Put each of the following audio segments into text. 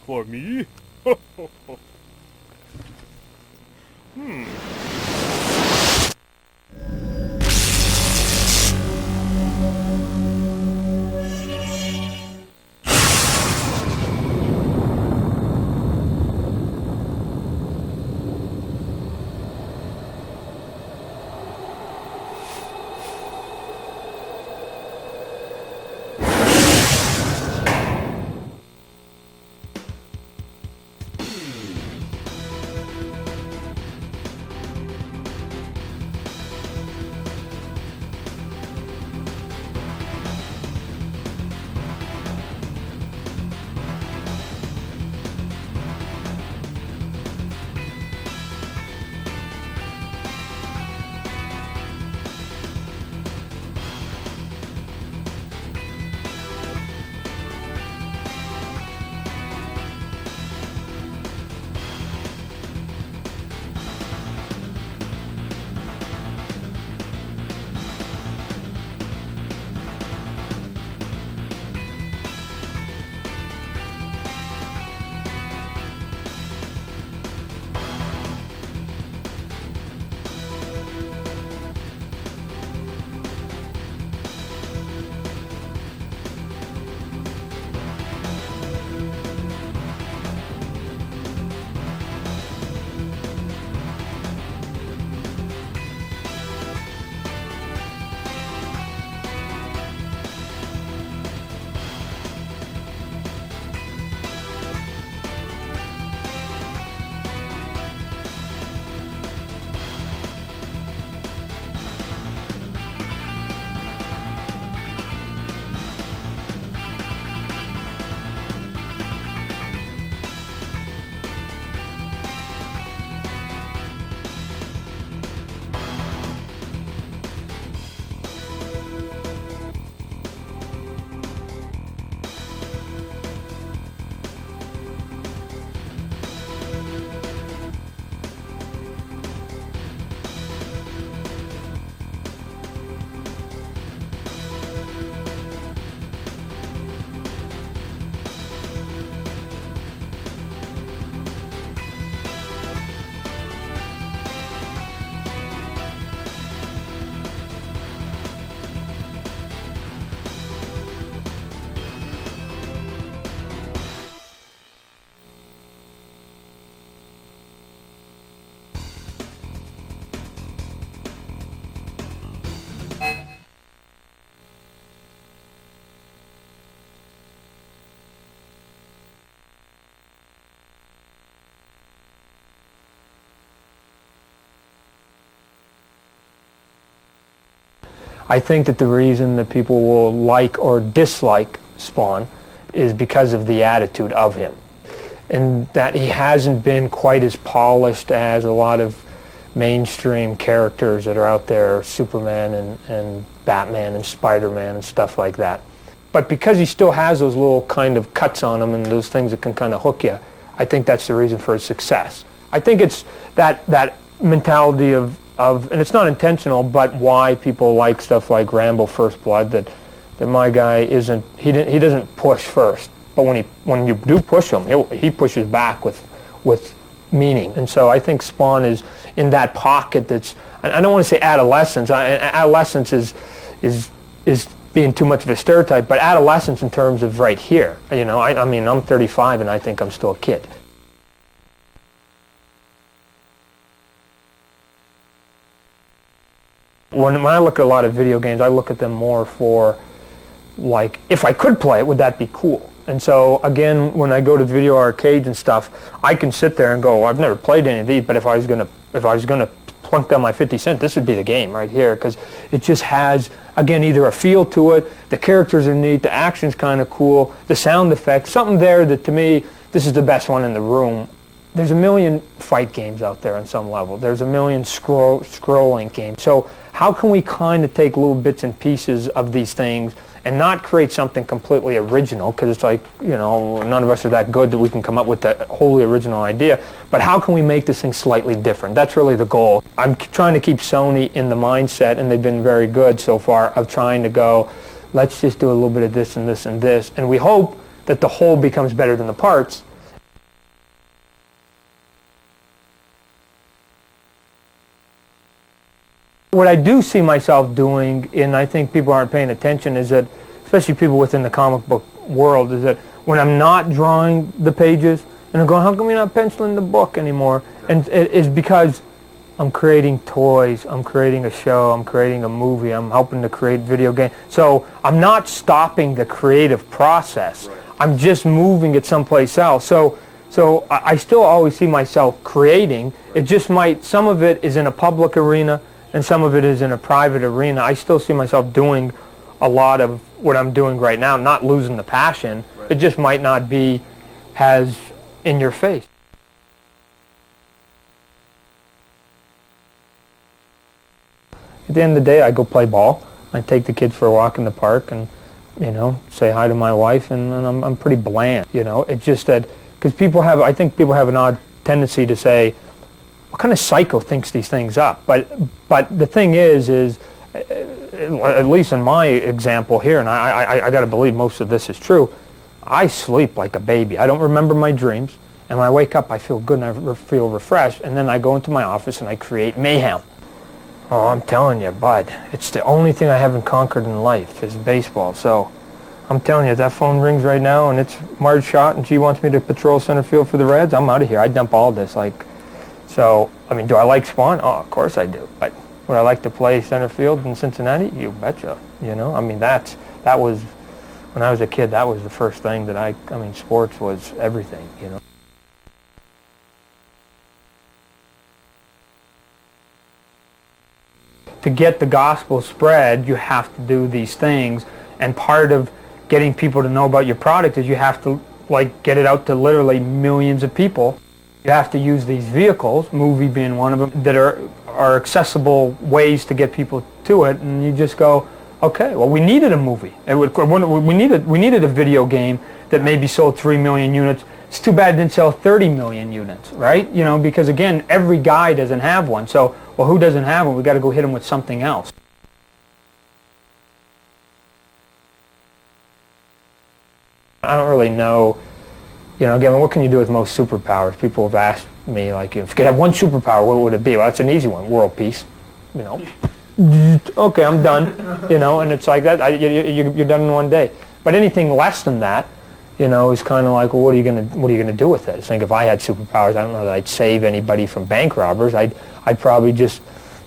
For me? I think that the reason that people will like or dislike Spawn is because of the attitude of him, and that he hasn't been quite as polished as a lot of mainstream characters that are out there, Superman and Batman and Spider-Man and stuff like that. But because he still has those little kind of cuts on him and those things that can kind of hook you, I think that's the reason for his success. I think it's that mentality of, and it's not intentional, but why people like stuff like Rambo First Blood, that my guy he doesn't push first, but when you do push him, he pushes back with meaning. And so I think Spawn is in that pocket that's, I don't want to say adolescence. Adolescence is being too much of a stereotype, but adolescence in terms of right here. You know, I mean, I'm 35 and I think I'm still a kid. When I look at a lot of video games, I look at them more for, like, if I could play it, would that be cool? And so, again, when I go to video arcades and stuff, I can sit there and go, well, I've never played any of these, but if I was gonna plunk down my 50 cents, this would be the game right here, because it just has, again, either a feel to it, the characters are neat, the action's kind of cool, the sound effects, something there that, to me, this is the best one in the room there's a million fight games out there on some level. There's a million scrolling games. So how can we kind of take little bits and pieces of these things and not create something completely original, because it's like, you know, none of us are that good that we can come up with that wholly original idea, but how can we make this thing slightly different? That's really the goal. I'm trying to keep Sony in the mindset, and they've been very good so far, of trying to go, let's just do a little bit of this and this and this, and we hope that the whole becomes better than the parts. What I do see myself doing, and I think people aren't paying attention, is that, especially people within the comic book world, is that when I'm not drawing the pages, and I'm going, how come you're not penciling the book anymore? And it is because I'm creating toys, I'm creating a show, I'm creating a movie, I'm helping to create video games. So I'm not stopping the creative process. I'm just moving it someplace else. So I still always see myself creating. It just might, some of it is in a public arena, and some of it is in a private arena. I still see myself doing a lot of what I'm doing right now, not losing the passion. It just might not be as in your face. At the end of the day, I go play ball. I take the kids for a walk in the park and, you know, say hi to my wife, and I'm pretty bland, you know. It's just that, because I think people have an odd tendency to say, what kind of psycho thinks these things up? But the thing is at least in my example here, and I got to believe most of this is true, I sleep like a baby. I don't remember my dreams, and when I wake up, I feel good and I feel refreshed, and then I go into my office and I create mayhem. Oh, I'm telling you, bud, it's the only thing I haven't conquered in life is baseball. So I'm telling you, if that phone rings right now and it's Marge Schott and she wants me to patrol center field for the Reds, I'm out of here. I dump all this. So, I mean, do I like Spawn? Oh, of course I do. But would I like to play center field in Cincinnati? You betcha. You know, I mean, that was, when I was a kid, that was the first thing that I mean, sports was everything, you know. To get the gospel spread, you have to do these things, and part of getting people to know about your product is you have to, like, get it out to literally millions of people. You have to use these vehicles, movie being one of them, that are accessible ways to get people to it, and you just go, okay, well, we needed a movie. We needed a video game that maybe sold 3 million units. It's too bad it didn't sell 30 million units, right? You know, because again, every guy doesn't have one. So, well, who doesn't have one? We got to go hit him with something else. I don't really know. You know, again, what can you do with most superpowers? People have asked me, like, if you could have one superpower, what would it be? Well, that's an easy one, world peace. You know, okay, I'm done. You know, and it's like that. You're done in one day. But anything less than that, you know, is kind of like, well, what are you gonna do with it? It's like, if I had superpowers, I don't know that I'd save anybody from bank robbers. I'd probably just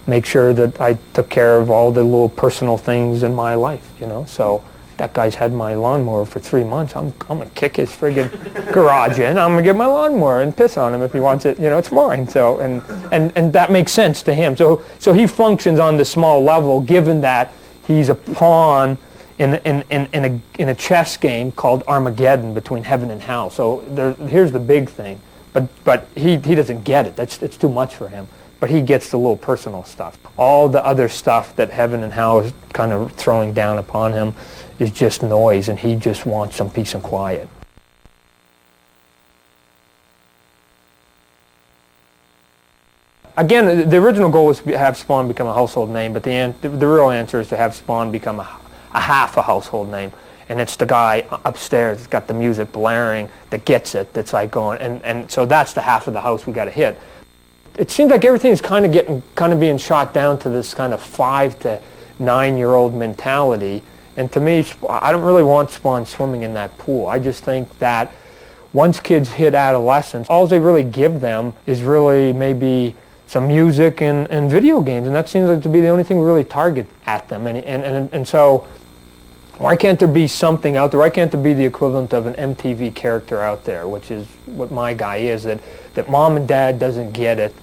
make sure that I took care of all the little personal things in my life. You know, so. That guy's had my lawnmower for 3 months. I'm gonna kick his friggin' garage in. I'm gonna get my lawnmower and piss on him if he wants it. You know, it's mine. So and that makes sense to him. So he functions on the small level, given that he's a pawn in a chess game called Armageddon between heaven and hell. So here's the big thing. But he doesn't get it. It's too much for him. But he gets the little personal stuff. All the other stuff that heaven and hell is kind of throwing down upon him is just noise, and he just wants some peace and quiet. Again, the original goal was to have Spawn become a household name, but the real answer is to have Spawn become a half a household name. And it's the guy upstairs that's got the music blaring that gets it, that's like going, and so that's the half of the house we got to hit. It seems like everything is kind of being shot down to this kind of 5 to 9-year-old mentality. And to me, I don't really want Spawn swimming in that pool. I just think that once kids hit adolescence, all they really give them is really maybe some music and video games. And that seems like to be the only thing we really target at them. And so why can't there be something out there? Why can't there be the equivalent of an MTV character out there, which is what my guy is, that mom and dad doesn't get it.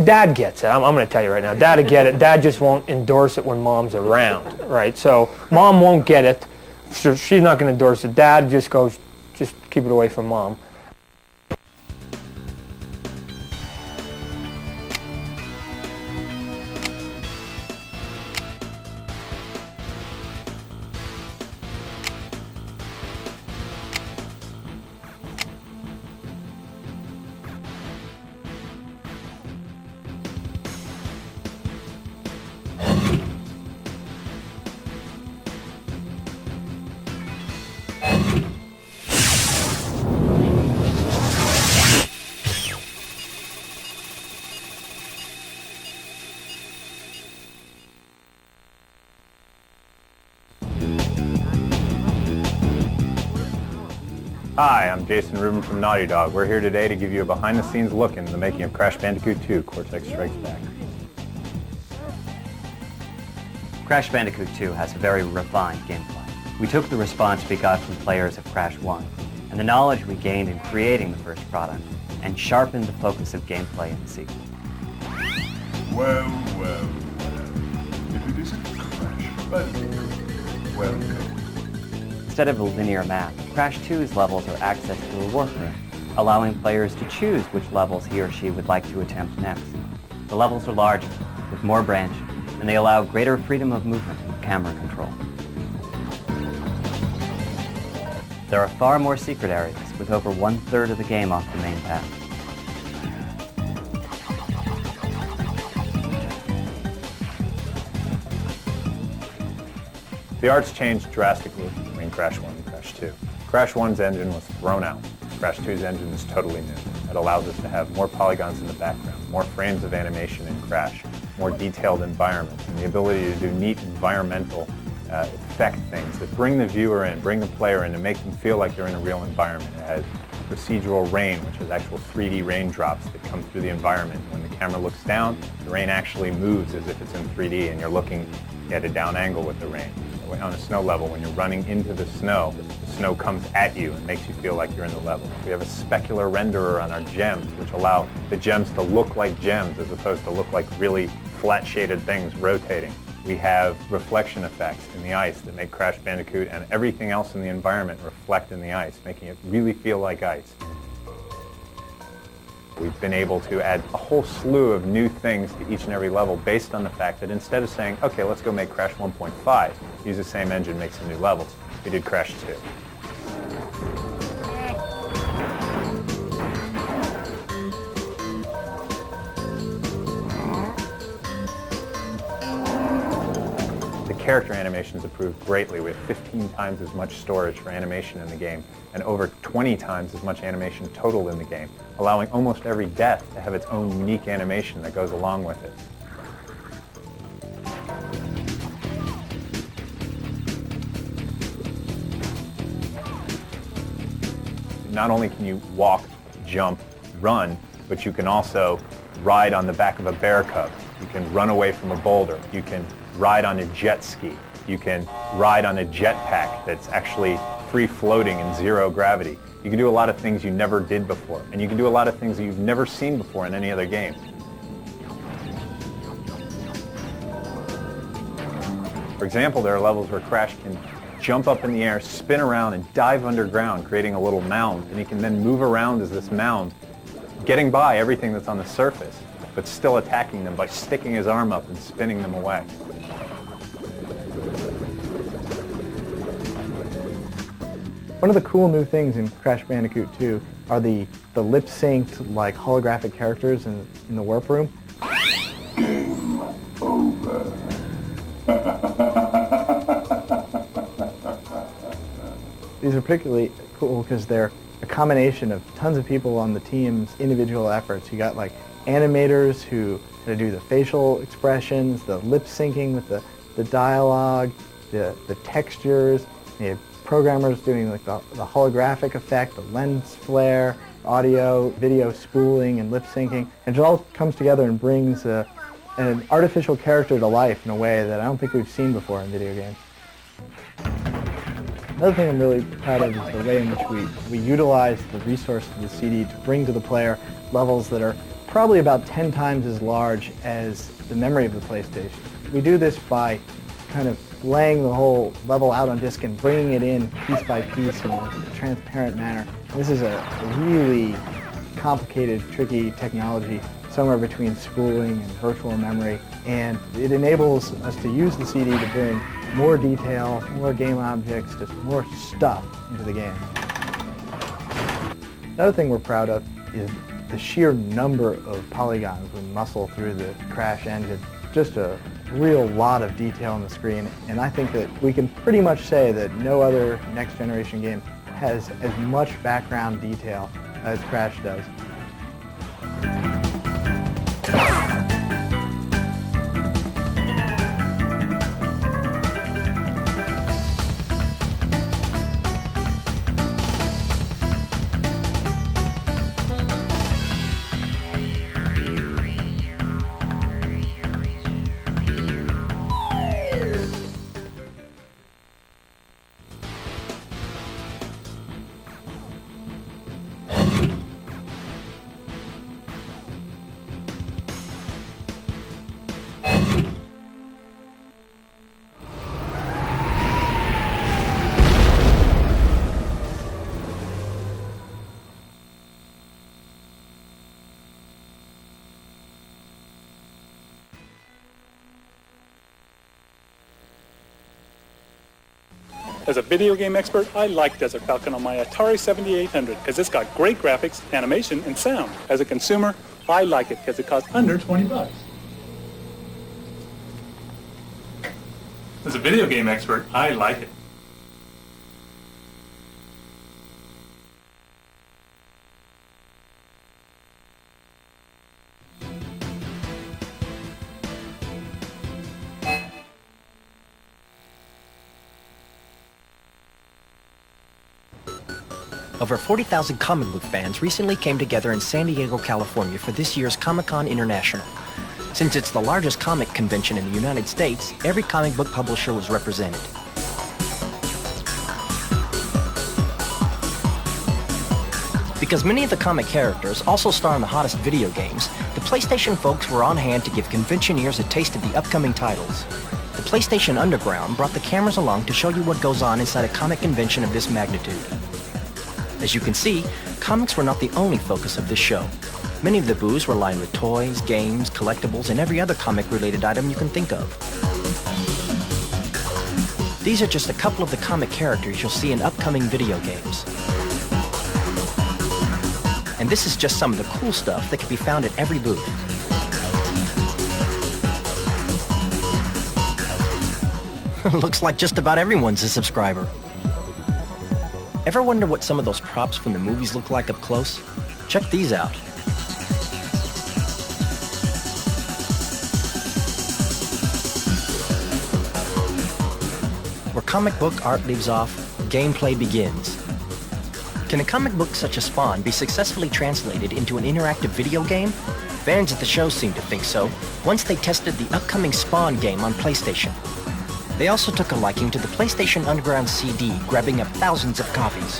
Dad gets it. I'm going to tell you right now. Dad will get it. Dad just won't endorse it when mom's around, right? So mom won't get it. So she's not going to endorse it. Dad just goes, just keep it away from mom. Hi, I'm Jason Rubin from Naughty Dog. We're here today to give you a behind-the-scenes look into the making of Crash Bandicoot 2, Cortex Strikes Back. Crash Bandicoot 2 has a very refined gameplay. We took the response we got from players of Crash 1 and the knowledge we gained in creating the first product and sharpened the focus of gameplay in the sequel. Well. If it isn't Crash Bandicoot, welcome. Instead of a linear map, Crash 2's levels are accessed through a workroom, allowing players to choose which levels he or she would like to attempt next. The levels are larger, with more branches, and they allow greater freedom of movement and camera control. There are far more secret areas, with over 1/3 of the game off the main path. The art's changed drastically between Crash 1 and Crash 2. Crash 1's engine was thrown out. Crash 2's engine is totally new. It allows us to have more polygons in the background, more frames of animation in Crash, more detailed environments, and the ability to do neat environmental effect things that bring the viewer in, bring the player in, and make them feel like they're in a real environment. It has procedural rain, which is actual 3D raindrops that come through the environment. When the camera looks down, the rain actually moves as if it's in 3D, and you're looking at a down angle with the rain. On a snow level, when you're running into the snow comes at you and makes you feel like you're in the level. We have a specular renderer on our gems, which allow the gems to look like gems as opposed to look like really flat shaded things rotating. We have reflection effects in the ice that make Crash Bandicoot and everything else in the environment reflect in the ice, making it really feel like ice. We've been able to add a whole slew of new things to each and every level based on the fact that instead of saying, okay, let's go make Crash 1.5, use the same engine, make some new levels, we did Crash 2. The character animations improved greatly. We have 15 times as much storage for animation in the game and over 20 times as much animation total in the game, allowing almost every death to have its own unique animation that goes along with it. Not only can you walk, jump, run, but you can also ride on the back of a bear cub. You can run away from a boulder. You can ride on a jet ski. You can ride on a jetpack that's actually free floating in zero gravity. You can do a lot of things you never did before, and you can do a lot of things that you've never seen before in any other game. For example, there are levels where Crash can jump up in the air, spin around, and dive underground, creating a little mound, and he can then move around as this mound, getting by everything that's on the surface, but still attacking them by sticking his arm up and spinning them away. One of the cool new things in Crash Bandicoot 2 are the lip-synced, like, holographic characters in the warp room. Game over. These are particularly cool because they're a combination of tons of people on the team's individual efforts. You got, like, animators who had to do the facial expressions, the lip-syncing with the dialogue, the textures. You had programmers doing like the holographic effect, the lens flare, audio, video spooling, and lip syncing. And it all comes together and brings an artificial character to life in a way that I don't think we've seen before in video games. Another thing I'm really proud of is the way in which we utilize the resource of the CD to bring to the player levels that are probably about 10 times as large as the memory of the PlayStation. We do this by kind of laying the whole level out on disk and bringing it in piece by piece in a transparent manner. This is a really complicated, tricky technology, somewhere between spooling and virtual memory, and it enables us to use the CD to bring more detail, more game objects, just more stuff into the game. Another thing we're proud of is the sheer number of polygons we muscle through the Crash engine. Just a real lot of detail on the screen, and I think that we can pretty much say that no other next generation game has as much background detail as Crash does. As a video game expert, I like Desert Falcon on my Atari 7800 because it's got great graphics, animation, and sound. As a consumer, I like it because it costs under 20 bucks. As a video game expert, I like it. Over 40,000 comic book fans recently came together in San Diego, California for this year's Comic-Con International. Since it's the largest comic convention in the United States, every comic book publisher was represented. Because many of the comic characters also star in the hottest video games, the PlayStation folks were on hand to give conventioneers a taste of the upcoming titles. The PlayStation Underground brought the cameras along to show you what goes on inside a comic convention of this magnitude. As you can see, comics were not the only focus of this show. Many of the booths were lined with toys, games, collectibles, and every other comic-related item you can think of. These are just a couple of the comic characters you'll see in upcoming video games. And this is just some of the cool stuff that can be found at every booth. Looks like just about everyone's a subscriber. Ever wonder what some of those props from the movies look like up close? Check these out. Where comic book art leaves off, gameplay begins. Can a comic book such as Spawn be successfully translated into an interactive video game? Fans at the show seem to think so, once they tested the upcoming Spawn game on PlayStation. They also took a liking to the PlayStation Underground CD, grabbing up thousands of copies,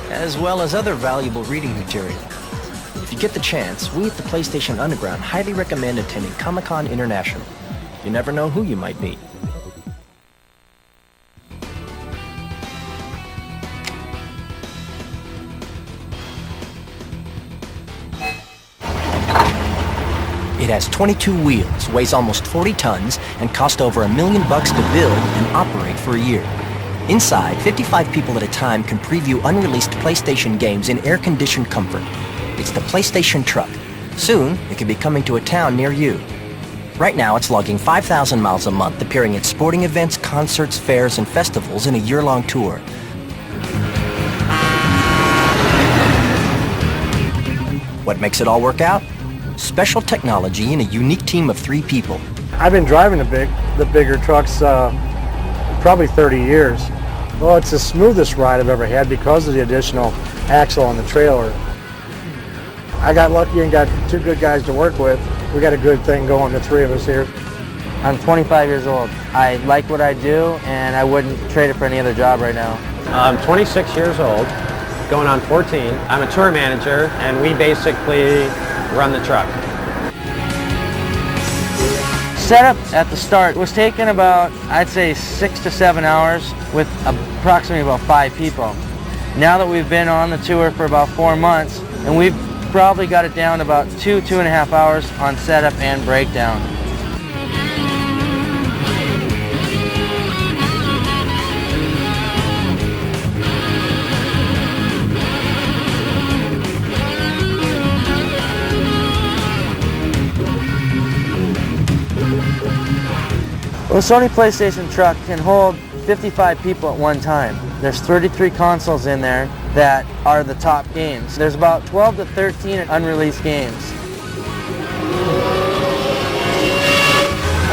as well as other valuable reading material. If you get the chance, we at the PlayStation Underground highly recommend attending Comic-Con International. You never know who you might meet. It has 22 wheels, weighs almost 40 tons, and cost over $1 million to build and operate for a year. Inside, 55 people at a time can preview unreleased PlayStation games in air-conditioned comfort. It's the PlayStation Truck. Soon, it could be coming to a town near you. Right now, it's logging 5,000 miles a month, appearing at sporting events, concerts, fairs, and festivals in a year-long tour. What makes it all work out? Special technology and a unique team of 3 people. I've been driving the bigger trucks probably 30 years. Well, it's the smoothest ride I've ever had because of the additional axle on the trailer. I got lucky and got 2 good guys to work with. We got a good thing going, the 3 of us here. I'm 25 years old. I like what I do, and I wouldn't trade it for any other job right now. I'm 26 years old, going on 14. I'm a tour manager, and we basically run the truck. Setup at the start was taking about, I'd say, 6 to 7 hours with approximately about 5 people. Now that we've been on the tour for about 4 months, and we've probably got it down to about 2.5 hours on setup and breakdown. The Sony PlayStation Truck can hold 55 people at one time. There's 33 consoles in there that are the top games. There's about 12 to 13 unreleased games.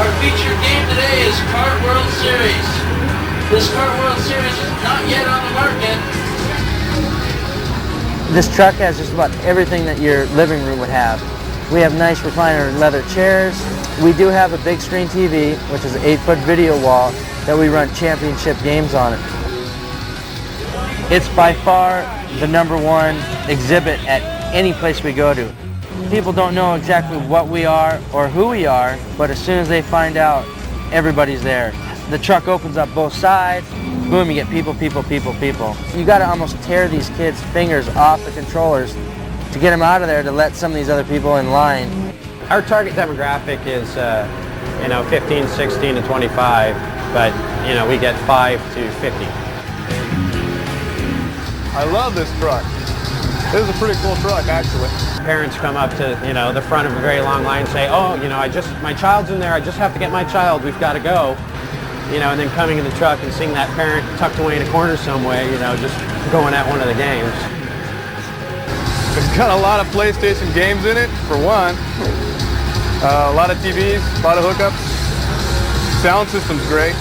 Our featured game today is Kart World Series. This Kart World Series is not yet on the market. This truck has just about everything that your living room would have. We have nice recliner leather chairs. We do have a big screen TV, which is an 8-foot video wall that we run championship games on it. It's by far the #1 exhibit at any place we go to. People don't know exactly what we are or who we are, but as soon as they find out, everybody's there. The truck opens up both sides, boom, you get people, people, people, people. You gotta almost tear these kids' fingers off the controllers to get them out of there to let some of these other people in line. Our target demographic is 15, 16 to 25, but we get 5 to 50. I love this truck. This is a pretty cool truck, actually. Parents come up to, the front of a very long line and say, oh, my child's in there, I just have to get my child, we've got to go. And then coming in the truck and seeing that parent tucked away in a corner somewhere, just going at one of the games. It's got a lot of PlayStation games in it, for one. A lot of TVs, a lot of hookups. Sound system's great.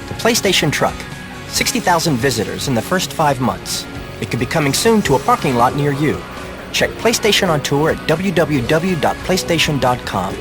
The PlayStation Truck. 60,000 visitors in the first 5 months. It could be coming soon to a parking lot near you. Check PlayStation on Tour at www.playstation.com.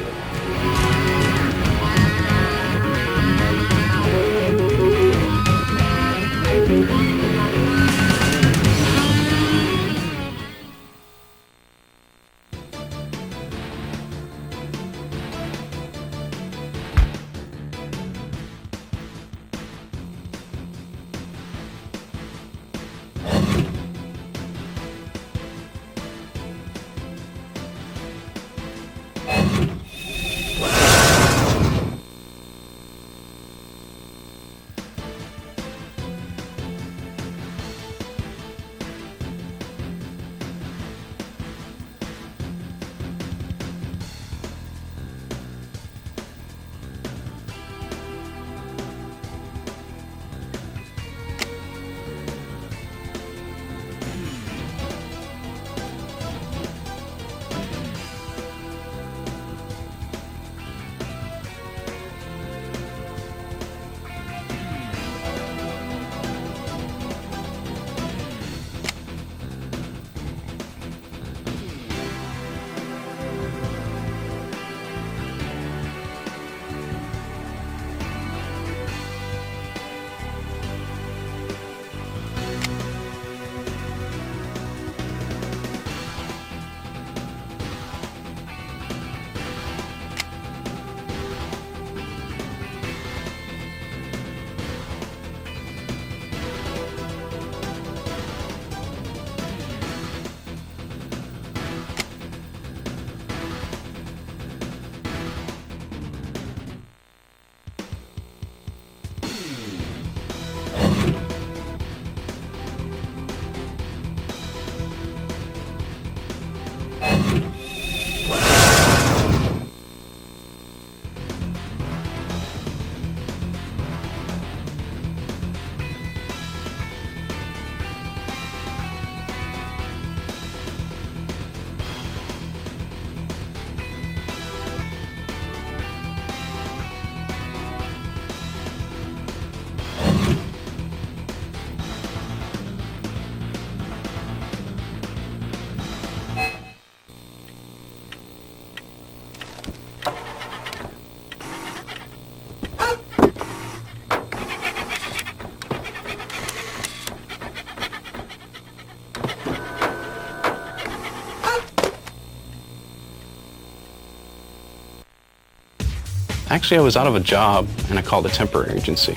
Actually, I was out of a job and I called a temporary agency.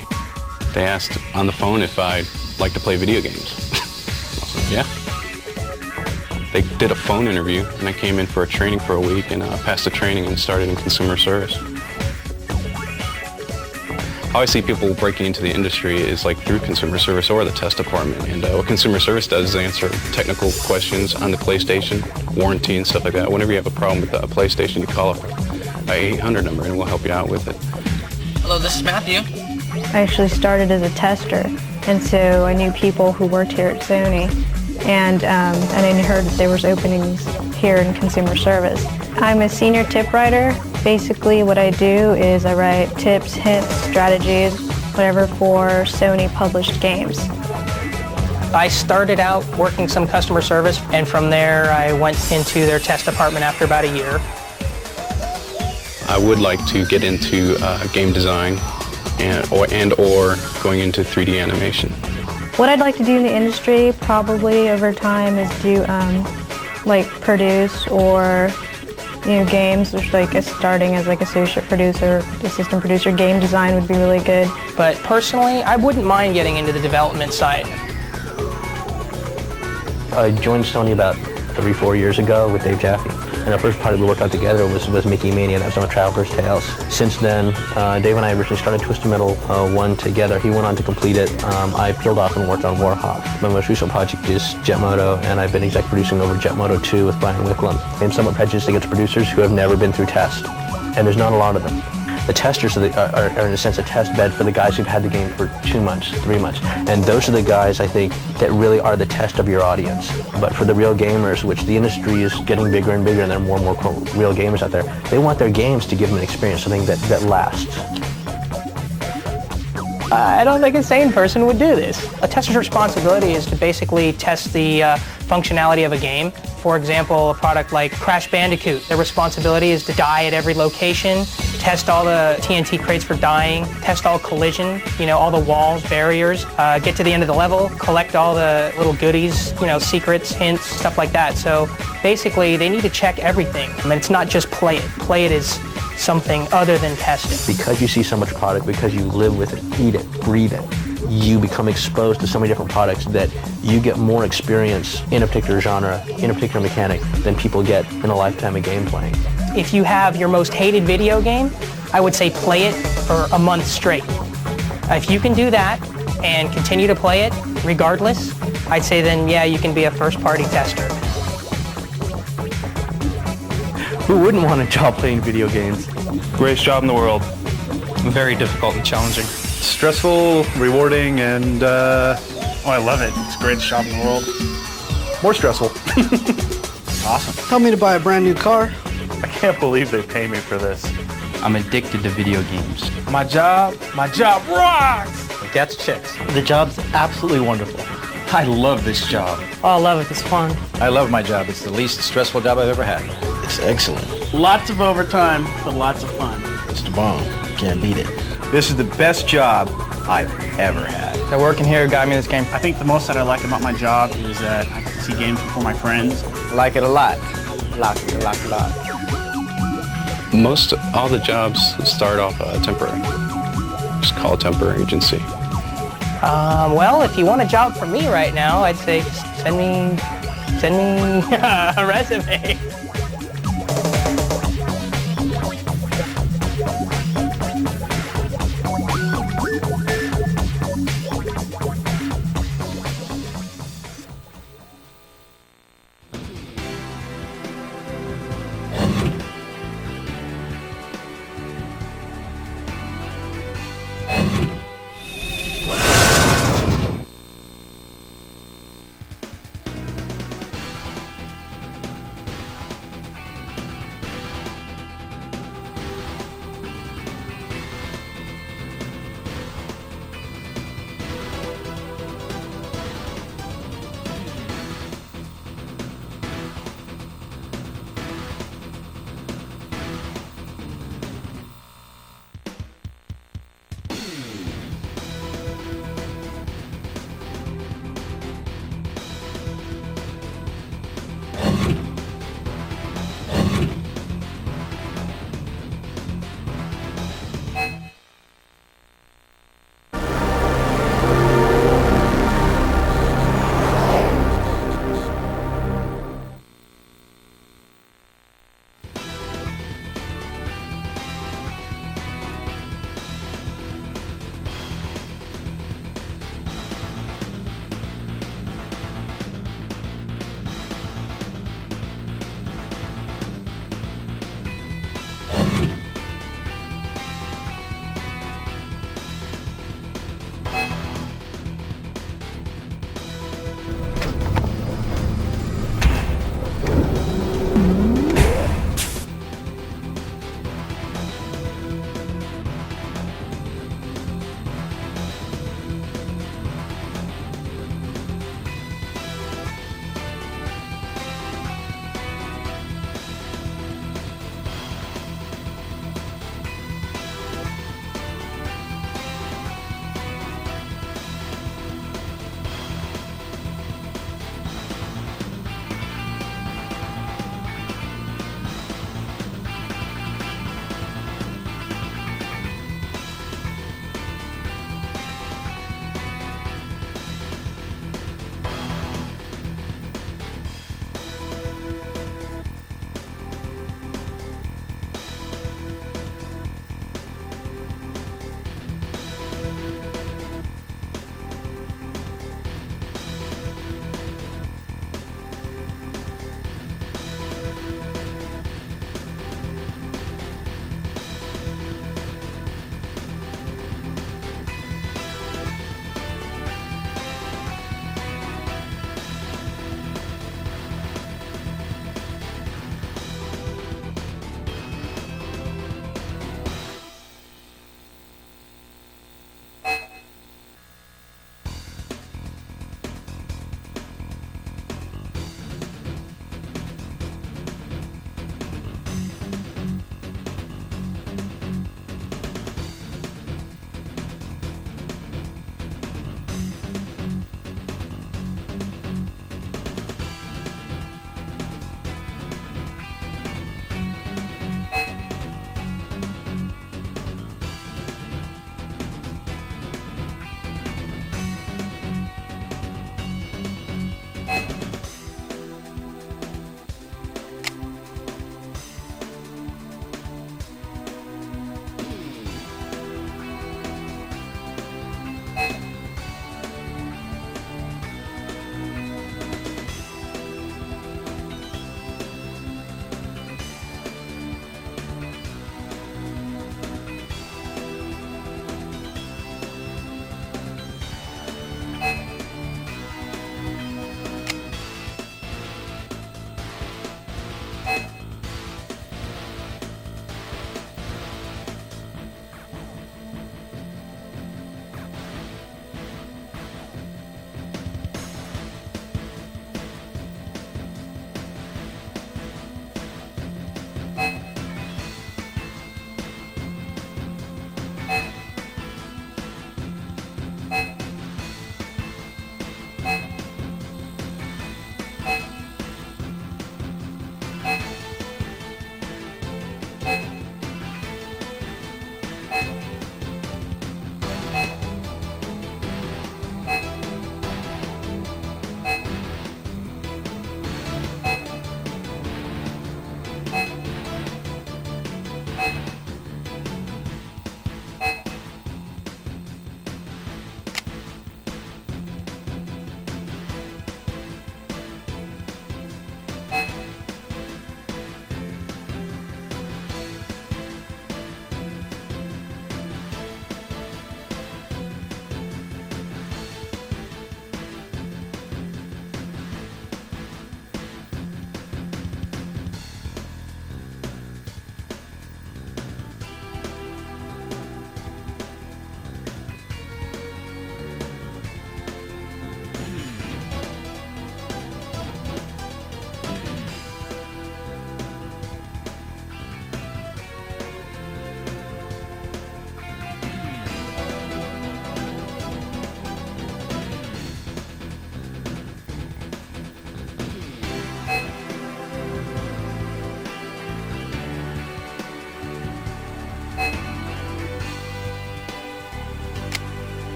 They asked on the phone if I'd like to play video games. I was like, yeah. They did a phone interview and I came in for a training for a week and passed the training and started in consumer service. How I see people breaking into the industry is like through consumer service or the test department. And what consumer service does is answer technical questions on the PlayStation, warranty and stuff like that. Whenever you have a problem with a PlayStation, you call up our 800 number and we'll help you out with it. Hello, this is Matthew. I actually started as a tester, and so I knew people who worked here at Sony, and I heard that there was openings here in consumer service. I'm a senior tip writer. Basically what I do is I write tips, hints, strategies, whatever for Sony published games. I started out working some customer service, and from there I went into their test department after about a year. I would like to get into game design or going into 3D animation. What I'd like to do in the industry probably over time is do like produce or games, which like starting as like associate producer, assistant producer. Game design would be really good. But personally, I wouldn't mind getting into the development side. I joined Sony about 3-4 years ago with Dave Jaffe. And the first project we worked on together was Mickey Mania, that was on Traveler's Tales. Since then, Dave and I originally started Twisted Metal 1 together. He went on to complete it. I peeled off and worked on Warhawk. My most recent project is Jetmoto, and I've been exec producing over Jetmoto 2 with Brian Wicklum. I'm somewhat prejudiced against producers who have never been through test, and there's not a lot of them. The testers are in a sense a test bed for the guys who've had the game for 2 months, 3 months. And those are the guys, I think, that really are the test of your audience. But for the real gamers, which the industry is getting bigger and bigger, and there are more and more real gamers out there, they want their games to give them an experience, something that lasts. I don't think a sane person would do this. A tester's responsibility is to basically test the functionality of a game. For example, a product like Crash Bandicoot, their responsibility is to die at every location, test all the TNT crates for dying, test all collision, all the walls, barriers, get to the end of the level, collect all the little goodies, secrets, hints, stuff like that. So basically, they need to check everything. I mean, it's not just play it. Play it is something other than testing. Because you see so much product, because you live with it, eat it, breathe it, you become exposed to so many different products that you get more experience in a particular genre, in a particular mechanic, than people get in a lifetime of game playing. If you have your most hated video game, I would say play it for a month straight. If you can do that and continue to play it regardless, I'd say then, yeah, you can be a first-party tester. Who wouldn't want a job playing video games? Greatest job in the world. Very difficult and challenging. Stressful, rewarding, and I love it. It's the greatest job in the world. More stressful. Awesome. Tell me to buy a brand new car. I can't believe they pay me for this. I'm addicted to video games. My job rocks! Like that's chicks. The job's absolutely wonderful. I love this job. Oh, I love it. It's fun. I love my job. It's the least stressful job I've ever had. It's excellent. Lots of overtime, but lots of fun. It's the bomb. Can't beat it. This is the best job I've ever had. The working here got me this game. I think the most that I like about my job is that I get to see games before my friends. I like it a lot. A lot. Most all the jobs start off temporary. Just call a temporary agency. Well, if you want a job from me right now, I'd say just send me a resume.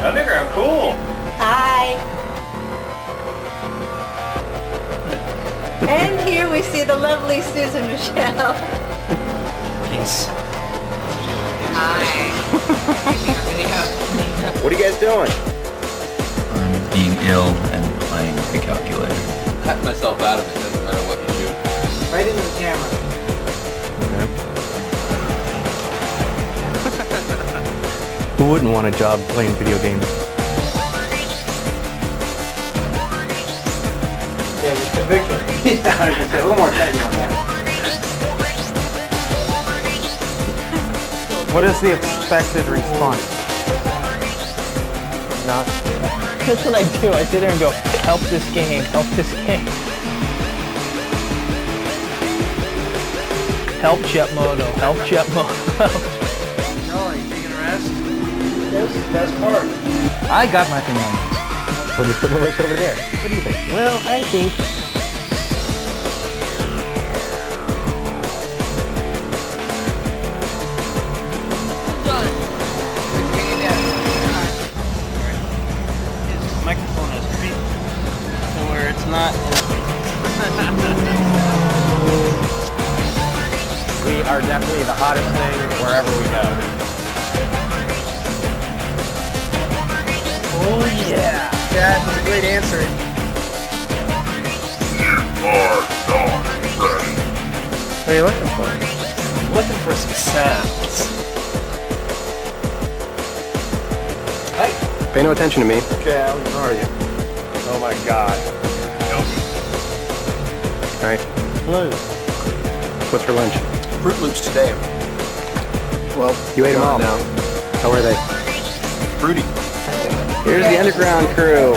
Underground, cool. Hi. And here we see the lovely Susan Michelle. Thanks. Hi. What are you guys doing? I'm being ill and playing the calculator. Cut myself out of it, doesn't matter what you do. Right into the camera. Who wouldn't want a job playing video games? Yeah, just a picture. Yeah, I was gonna say a little more technical on that. What is the expected response? Not. That's what I do. I sit there and go, help this game, help this game. Help Jetmoto, help Jetmoto. No, are you taking a rest? Yes, best part. I got my thing on this. Well, just put my list over there. What do you think? Well, I think Microphone has feet to where it's not. We are definitely the hottest thing wherever we go. Oh yeah, that was a great answer. what are you looking for? I'm looking for some sounds. Hi. Pay no attention to me. Okay, how are you? Oh my God. All right. Hello. What's for lunch? Fruit Loops today. Well, you ate them all. Now. How were they? Fruity. Here's the underground crew.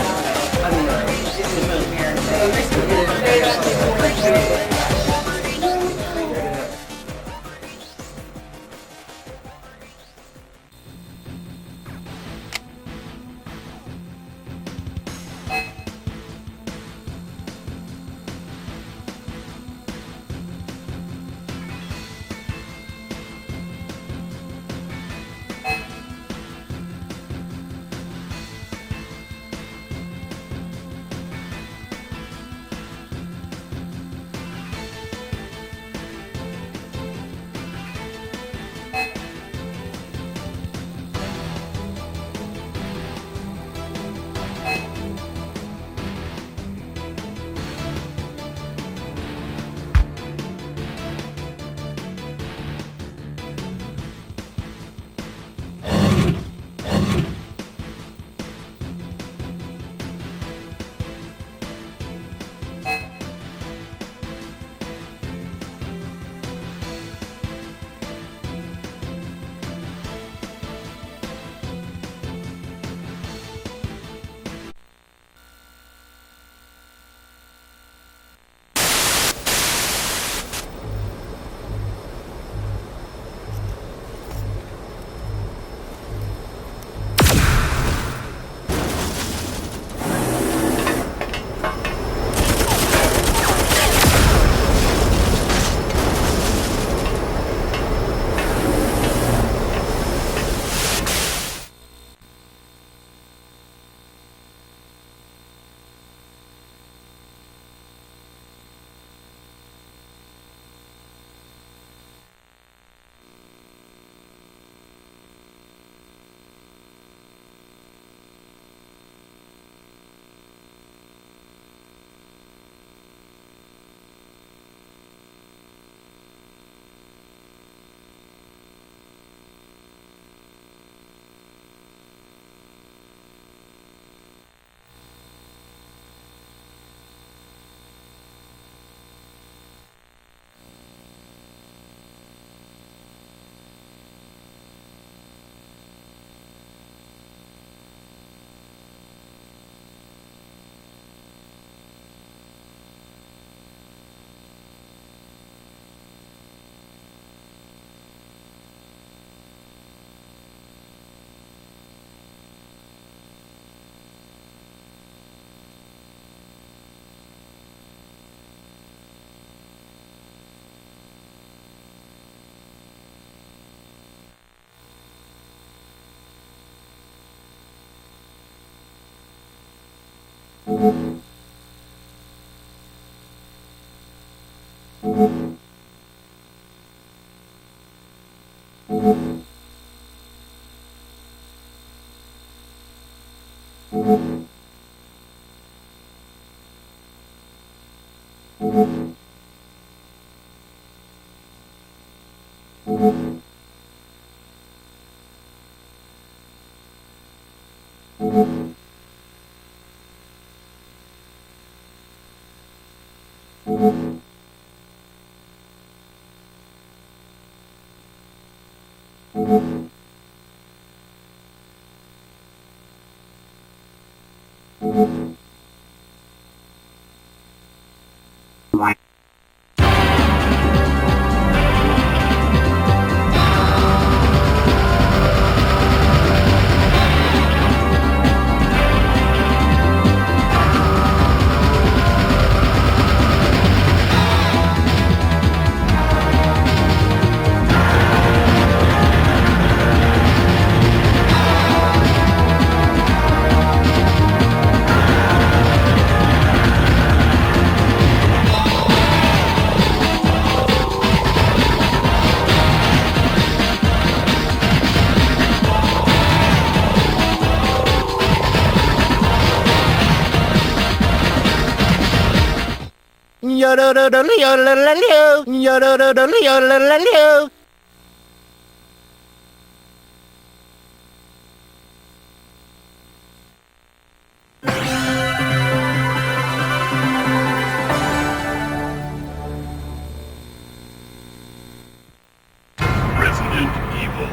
Resident Evil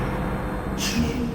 2.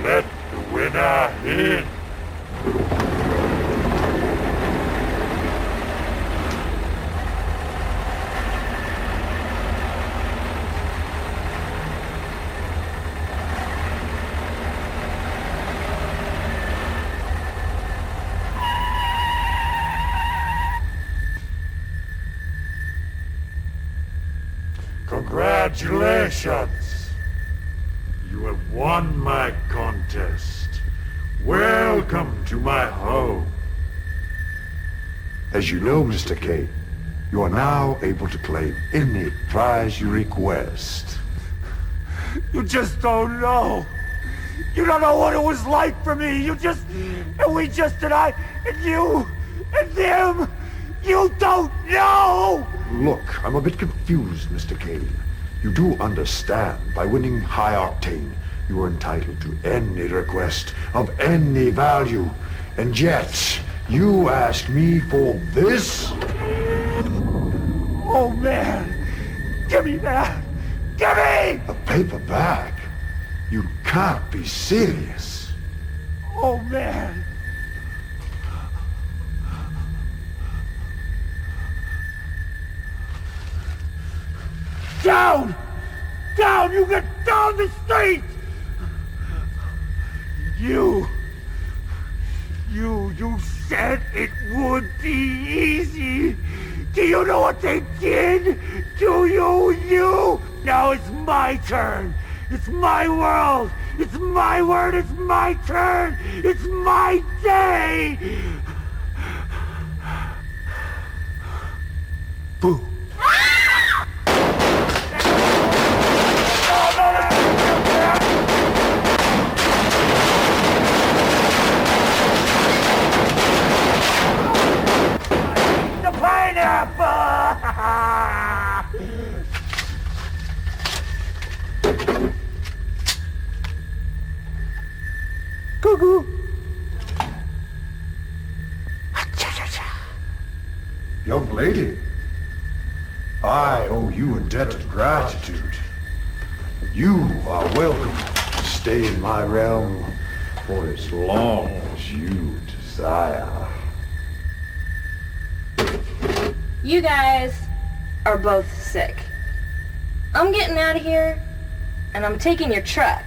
Let the winner in. Congratulations! You have won my contest. Welcome to my home. As you know, Mr. K, you are now able to claim any prize you request. You just don't know. You don't know what it was like for me. And you, and them. You don't know! Look, I'm a bit confused, Mr. Kane. You do understand, by winning High Octane, you are entitled to any request of any value. And yet, you ask me for this? Oh, man. Give me that. Give me! A paper bag? You can't be serious. Oh, man. Down! Down! You get down the street! You said it would be easy. Do you know what they did? Do you? Now it's my turn. It's my world. It's my word. It's my turn. It's my day. Boo. The pineapple! Cuckoo! Young lady, I owe you a debt of gratitude. You are welcome to stay in my realm for as long as you desire. You guys are both sick. I'm getting out of here, and I'm taking your truck.